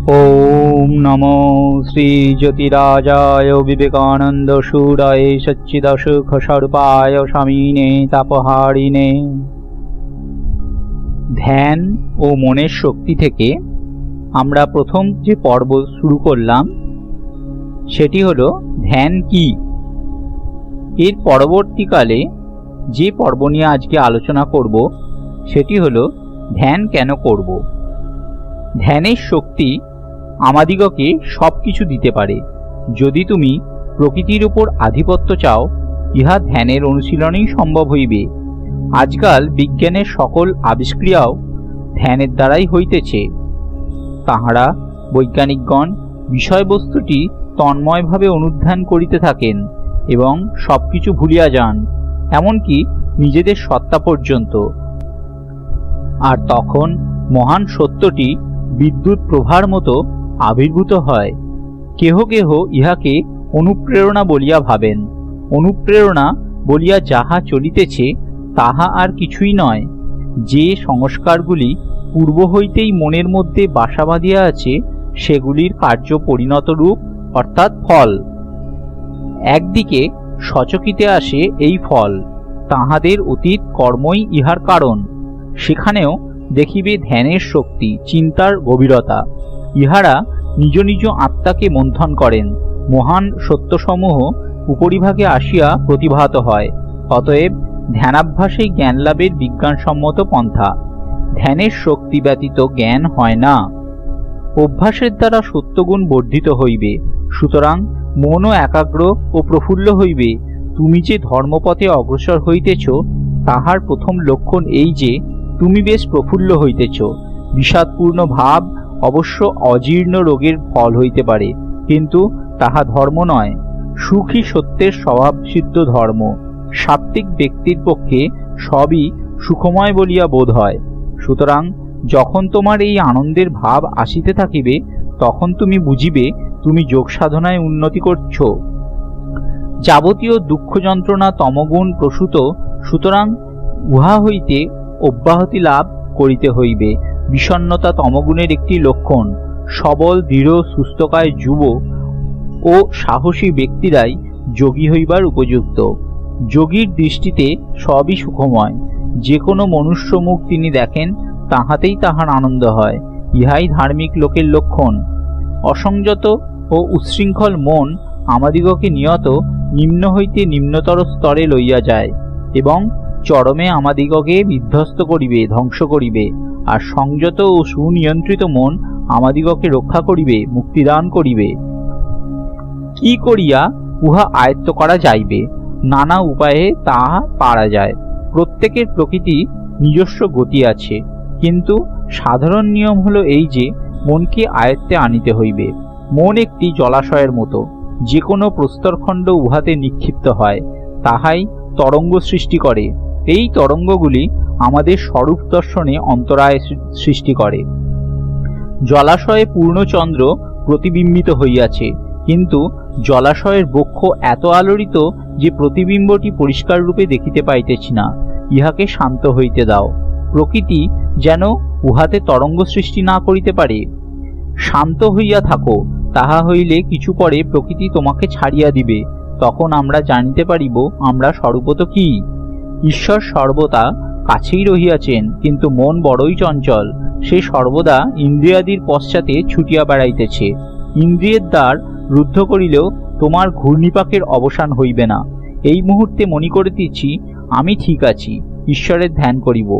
ओम नमो श्री ज्योतिराजाय विवेकानंद सूराय सच्चिदासुख स्वरूपाय स्वामिने तापहारिणे। ধ্যান ও মনের শক্তি থেকে আমরা প্রথম যে পর্ব শুরু করলাম সেটি হলো ধ্যান কি। এর পরবর্তীকালে যে পর্ব নিয়ে আজকে আলোচনা করব সেটি হলো ধ্যান কেন করব। ধ্যানের শক্তি আমাদিগকে সব কিছু দিতে পারে। যদি তুমি প্রকৃতির উপর আধিপত্য চাও, ইহা ধ্যানের অনুশীলনেই সম্ভব হইবে। আজকাল বিজ্ঞানের সকল আবিষ্ক্রিয়াও ধ্যানের দ্বারাই হইতেছে। তাহারা বৈজ্ঞানিকগণ বিষয়বস্তুটি তন্ময়ভাবে অনুধ্যান করিতে থাকেন এবং সবকিছু ভুলিয়া যান, এমনকি নিজেদের সত্তা পর্যন্ত। আর তখন মহান সত্যটি বিদ্যুৎ প্রভার মতো আবির্ভূত হয়। কেহ কেহ ইহাকে অনুপ্রেরণা বলিয়া ভাবেন। অনুপ্রেরণা বলিয়া যাহা চলিতেছে তাহা আর কিছুই নয়, যে সংস্কারগুলি পূর্ব হইতেই মনের মধ্যে বাসা বাঁধিয়া আছে সেগুলির কার্য পরিণত রূপ অর্থাৎ ফল। একদিকে সচকিতে আসে এই ফল, তাহাদের অতীত কর্মই ইহার কারণ। সেখানেও দেখিবে ধ্যানের শক্তি, চিন্তার গভীরতা। ইহারা নিজ নিজ আত্মাকে মন্থন করেন, মহান সত্যসমূহ উপরিভাগে আসিয়া প্রতিভাত হয়। অতএব ধ্যানাভ্যাসেই জ্ঞান লাভের বিজ্ঞানসম্মত পন্থা। ধ্যানের শক্তি ব্যতীত জ্ঞান হয় না। অভ্যাসের দ্বারা সত্যগুণ বর্ধিত হইবে, সুতরাং মনও একাগ্র ও প্রফুল্ল হইবে। তুমি যে ধর্মপথে অগ্রসর হইতেছ তাহার প্রথম লক্ষণ এই যে তুমি বেশ প্রফুল্ল হইতেছ। বিষাদপূর্ণ ভাব অবশ্য অজীর্ণ রোগের ফল হইতে পারে, কিন্তু তাহা ধর্ম নয়। সুখী সত্যের স্বভাবসিদ্ধ ধর্ম। সাত্ত্বিক ব্যক্তির পক্ষে সবই সুখময় বলিয়া বোধ হয়। সুতরাং যখন তোমার এই আনন্দের ভাব আসিতে থাকিবে, তখন তুমি বুঝিবে তুমি যোগ সাধনায় উন্নতি করছ। যাবতীয় দুঃখ যন্ত্রণা তমগুণ প্রসূত, সুতরাং উহা হইতে অব্যাহতি লাভ করিতে হইবে। বিষণ্ণতা তমগুণের একটি লক্ষণ। সবল দৃঢ় সুস্থকায় যুব ও সাহসী ব্যক্তিরাই যোগী হইবার উপযুক্ত। যোগীর দৃষ্টিতে সবই সুখময়। যে কোনো মনুষ্য মুখ তিনি দেখেন, তাহাতেই তাহার আনন্দ হয়। ইহাই ধার্মিক লোকের লক্ষণ। অসংযত ও উচ্ছৃঙ্খল মন আমাদিগকে নিয়ত নিম্ন হইতে নিম্নতর স্তরে লইয়া যায় এবং চরমে আমাদিগকে বিধ্বস্ত করিবে, ধ্বংস করিবে। আর সংযত ও সুনিয়ন্ত্রিত মন আমাদিগকে রক্ষা করিবে, মুক্তিদান করিবে। কি করিয়া উহা আয়ত্ত করা যাইবে? নানা উপায়ে তাহা পারা যায়। প্রত্যেকের প্রকৃতি নিজস্ব গতি আছে, কিন্তু সাধারণ নিয়ম হলো এই যে মনকে আয়ত্তে আনিতে হইবে। মন একটি জলাশয়ের মতো, যে কোনো প্রস্তরখণ্ড উহাতে নিক্ষিপ্ত হয়, তাহাই তরঙ্গ সৃষ্টি করে। এই তরঙ্গগুলি আমাদের স্বরূপ দর্শনে অন্তরায় সৃষ্টি করে। জলাশয়ে পূর্ণচন্দ্র প্রতিবিম্বিত হইয়াছে, কিন্তু জলাশয়ের বক্ষ এত আলোড়িত যে প্রতিবিম্বটি পরিষ্কার রূপে দেখিতে পাইতেছি না। ইহাকে শান্ত হইতে দাও। প্রকৃতি যেন উহাতে তরঙ্গ সৃষ্টি না করিতে পারে। শান্ত হইয়া থাকো, তাহা হইলে কিছু পরে প্রকৃতি তোমাকে ছাড়িয়া দিবে। তখন আমরা জানিতে পারিব আমরা স্বরূপত কি। ঈশ্বর সর্বদা কাছেই রহিয়াছেন, কিন্তু মন বড়ই চঞ্চল। সে সর্বদা ইন্দ্রিয়াদির পশ্চাতে ছুটিয়া বেড়াইতেছে। ইন্দ্রিয়ের দ্বার রুদ্ধ করিলেও তোমার ঘূর্ণিপাকের অবসান হইবে না। এই মুহূর্তে মনে করিতেছি আমি ঠিক আছি, ঈশ্বরের ধ্যান করিব।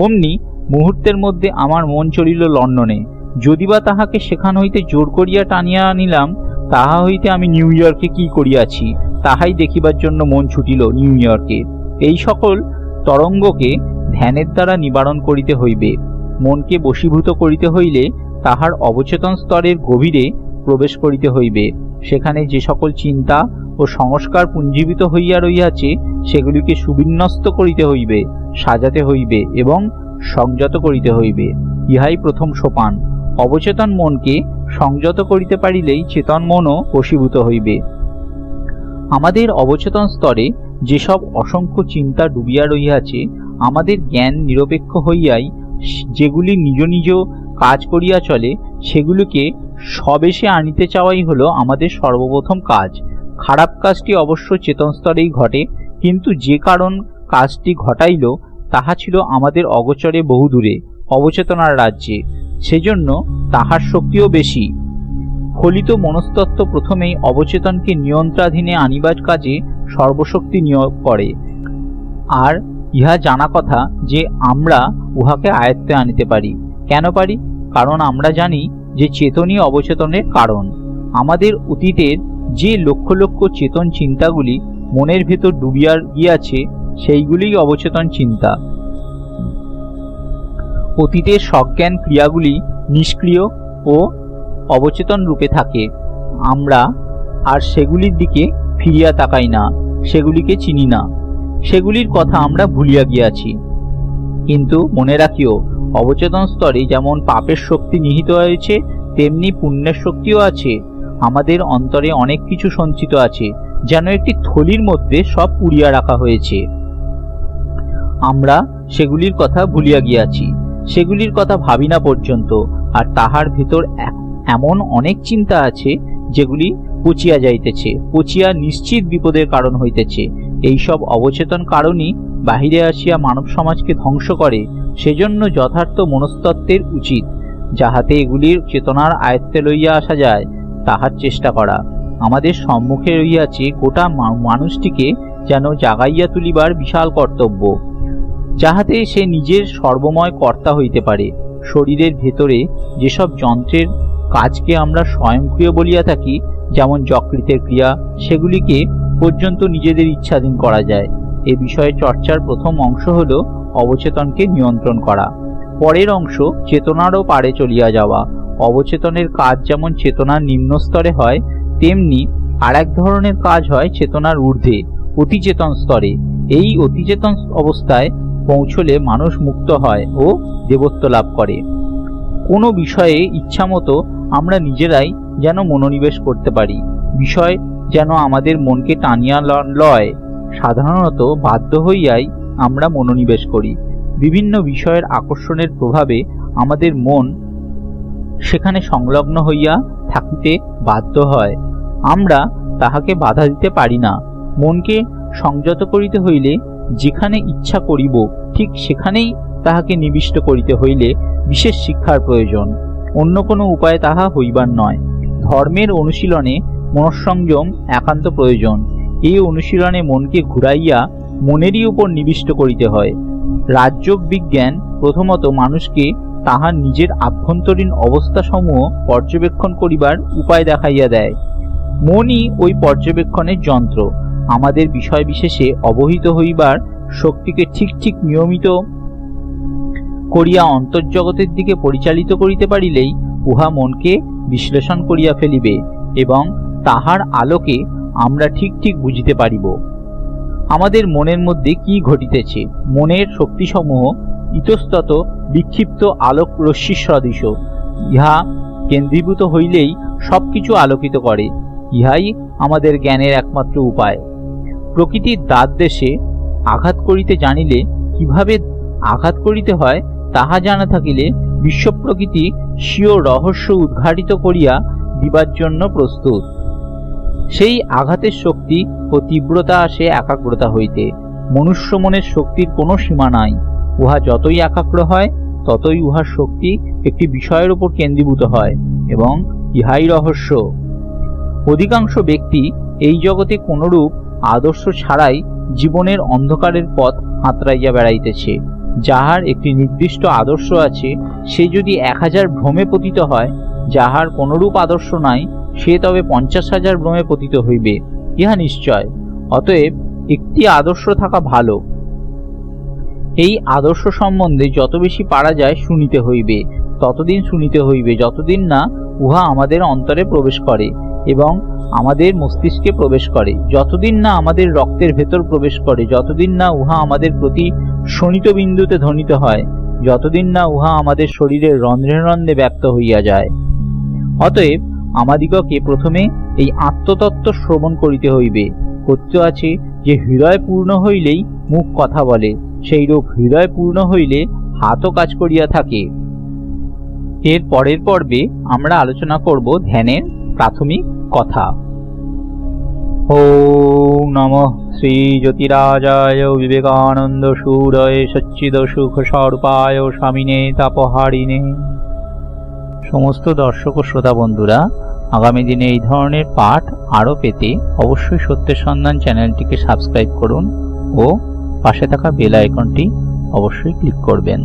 অমনি মুহূর্তের মধ্যে আমার মন চলিল লন্ডনে। যদিবা তাহাকে সেখান হইতে জোর করিয়া টানিয়া আনিলাম, তাহা হইতে আমি নিউ ইয়র্কে কি করিয়াছি তাহাই দেখিবার জন্য মন ছুটিল নিউ ইয়র্কে। এই সকল তরঙ্গকে ধ্যানের দ্বারা নিবারণ করিতে হইবে। মনকে বশীভূত করিতে হইলে তাহার অবচেতন স্তরের গভীরে প্রবেশ করিতে হইবে। সেখানে যে সকল চিন্তা ও সংস্কার পুঞ্জীভূত হইয়া রহিয়াছে সেগুলিকে সুবিন্যস্ত করিতে হইবে, সাজাতে হইবে এবং সংযত করিতে হইবে। ইহাই প্রথম সোপান। অবচেতন মনকে সংযত করিতে পারিলেই চেতন মনও বশীভূত হইবে। আমাদের অবচেতন স্তরে যেসব অসংখ্য চিন্তা ডুবিয়া রহিয়াছে, আমাদের জ্ঞান নিরপেক্ষ হইয়াই যেগুলি নিজ নিজ কাজ করিয়া চলে, সেগুলিকে স্ববেশে আনিতে চাওয়াই হলো আমাদের সর্বপ্রথম কাজ। খারাপ কাজটি অবশ্য চেতন স্তরেই ঘটে, কিন্তু যে কারণ কাজটি ঘটাইল তাহা ছিল আমাদের অগোচরে বহুদূরে, অবচেতনার রাজ্যে, সেজন্য তাহার শক্তিও বেশি। ফলিত মনস্তত্ত্ব প্রথমেই অবচেতনকে নিয়ন্ত্রণাধীনে আনিবার কাজে সর্বশক্তি নিয়োগ করে। আর ইহা জানা কথা যে আমরা উহাকে আয়ত্তে আনিতে পারি। কেন পারি? কারণ আমরা জানি যে চেতনই অবচেতনের কারণ। আমাদের অতীতের যে লক্ষ লক্ষ চেতন চিন্তাগুলি মনের ভেতর ডুবিয়া গিয়াছে, সেইগুলিই অবচেতন চিন্তা। অতীতের সজ্ঞান ক্রিয়াগুলি নিষ্ক্রিয় ও অবচেতন রূপে থাকে। আমরা আর সেগুলির দিকে ফিরিয়া তাকাই না, সেগুলিকে চিনি না, সেগুলির কথা আমরা ভুলিয়া গিয়াছি। কিন্তু মনে রাখিও, অবচেতন স্তরে যেমন পাপের শক্তি নিহিত হয়েছে, তেমনি পুণ্যের শক্তিও আছে। আমাদের অন্তরে অনেক কিছু সঞ্চিত আছে, যেন একটি থলির মধ্যে সব পুড়িয়া রাখা হয়েছে। আমরা সেগুলির কথা ভুলিয়া গিয়াছি, সেগুলির কথা ভাবি না পর্যন্ত। আর তাহার ভেতর এমন অনেক চিন্তা আছে যেগুলি পচিয়া যাইতেছে, পচিয়া নিশ্চিত বিপদের কারণ হইতেছে। এইসব অবচেতন কারণই বাহিরে আসিয়া মানব সমাজকে ধ্বংস করে। সেজন্য যথার্থ মনস্তত্ত্বের উচিত, যাহাতে এগুলির চেতনার আয়ত্তে লইয়া আসা যায়, তাহার চেষ্টা করা। আমাদের সম্মুখে রইয়াছে গোটা মানুষটিকে যেন জাগাইয়া তুলিবার বিশাল কর্তব্য, যাহাতে সে নিজের সর্বময় কর্তা হইতে পারে। শরীরের ভেতরে যেসব যন্ত্রের কাজকে আমরা স্বয়ংক্রিয় বলিয়া থাকি, যেমন যকৃতের ক্রিয়া, সেগুলিকে পর্যন্ত নিজেদের ইচ্ছাধীন করা যায়। এ বিষয়ে চর্চার প্রথম অংশ হল অবচেতনকে নিয়ন্ত্রণ করা। পরের অংশ চেতনারও পারে চলিয়া যাওয়া। অবচেতনের কাজ যেমন চেতনার নিম্ন স্তরে হয়, তেমনি আর এক ধরনের কাজ হয় চেতনার ঊর্ধ্বে, অতিচেতন স্তরে। এই অতিচেতন অবস্থায় পৌঁছলে মানুষ মুক্ত হয় ও দেবত্ব লাভ করে। কোনো বিষয়ে ইচ্ছামতো আমরা নিজেরাই যেন মনোনিবেশ করতে পারি, বিষয় যেন আমাদের মনকে টানিয়া লয়। সাধারণত বাধ্য হইয়াই আমরা মনোনিবেশ করি। বিভিন্ন বিষয়ের আকর্ষণের প্রভাবে আমাদের মন সেখানে সংলগ্ন হইয়া থাকিতে বাধ্য হয়। আমরা তাহাকে বাধা দিতে পারি না। মনকে সংযত করিতে হইলে যেখানে ইচ্ছা করিব, ঠিক সেখানেই তাহাকে নিবিষ্ট করিতে হইলে বিশেষ শিক্ষার প্রয়োজন। অন্য কোনো উপায়ে তাহা হইবার নয়। ধর্মের অনুশীলনে মনঃসংযম একান্ত প্রয়োজন। এই অনুশীলনে মনকে ঘুরাইয়া মনেরই উপর নিবিষ্ট করিতে হয়। রাজযোগ বিজ্ঞান প্রথমত মানুষকে তাহার নিজের আভ্যন্তরীণ অবস্থাসমূহ পর্যবেক্ষণ করিবার উপায় দেখাইয়া দেয়। মনই ওই পর্যবেক্ষণের যন্ত্র। আমাদের বিষয় বিশেষে অবহিত হইবার শক্তিকে ঠিক ঠিক নিয়মিত করিয়া অন্তর্জগতের দিকে পরিচালিত করিতে পারিলেই উহা মনকে বিশ্লেষণ করিয়া ফেলিবে এবং তাহার আলোকে আমরা ঠিক ঠিক বুঝিতে পারিব আমাদের মনের মধ্যে কি ঘটিতেছে। মনের শক্তিসমূহ ইতস্তত বিক্ষিপ্ত আলোক রশ্মি সদৃশ। ইহা কেন্দ্রীভূত হইলেই সবকিছু আলোকিত করে। ইহাই আমাদের জ্ঞানের একমাত্র উপায়। প্রকৃতির দ্বাদদেশে আঘাত করিতে জানিলে কিভাবে আঘাত করিতে হয় তাহা জানা থাকিলে বিশ্ব প্রকৃতি স্বীয় রহস্য উদ্ঘাটিত করিয়া দিবার জন্য প্রস্তুত। সেই আঘাতের শক্তি ও তীব্রতা আসে একাগ্রতা হইতে। মনুষ্য মনের শক্তির কোনো সীমা নাই। উহা যতই একাগ্র হয় ততই উহার শক্তি একটি বিষয়ের উপর কেন্দ্রীভূত হয় এবং ইহাই রহস্য। অধিকাংশ ব্যক্তি এই জগতে কোনরূপ আদর্শ ছাড়াই জীবনের অন্ধকারের পথ হাতড়াইয়া বেড়াইতেছে। যাহার একটি নির্দিষ্ট আদর্শ আছে, সে যদি 1000 ভ্রমে পতিত হয়, যাহার কোনরূপ আদর্শ নাই, সে তবে 50,000 ভ্রমে পতিত হইবে, ইহা নিশ্চয়। অতএব একটি আদর্শ থাকা ভালো। এই আদর্শ সম্বন্ধে যত বেশি পারা যায় শুনিতে হইবে, ততদিন শুনিতে হইবে যতদিন না উহা আমাদের অন্তরে প্রবেশ করে এবং আমাদের মস্তিষ্কে প্রবেশ করে, যতদিন না আমাদের রক্তের ভেতর প্রবেশ করে, যতদিন না উহা আমাদের প্রতি শোণিত বিন্দুতে ধ্বনিত হয়, যতদিন না উহা আমাদের শরীরের রন্ধ্রে রন্ধ্রে ব্যক্ত হইয়া যায়। অতএব আমাদিগকে প্রথমে এই আত্মতত্ত্ব শ্রবণ করিতে হইবে। কথিত আছে যে হৃদয় পূর্ণ হইলেই মুখ কথা বলে, সেইরূপ হৃদয় পূর্ণ হইলে হাতও কাজ করিয়া থাকে। এর পরের পর্বে আমরা আলোচনা করব ধ্যানের প্রাথমিক কথা। ওম নমঃ শ্রী জ্যোতিরাজায় বিবেকানন্দ সুরয়ে সচ্চিদ সুখ স্বরূপায় স্বামিনে তাপহারিণে। সমস্ত দর্শক ও শ্রোতা বন্ধুরা, আগামী দিনে এই ধরনের পাঠ আরও পেতে অবশ্যই সত্যের সন্ধান চ্যানেলটিকে সাবস্ক্রাইব করুন ও পাশে থাকা বেল আইকনটি অবশ্যই ক্লিক করবেন।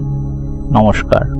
নমস্কার।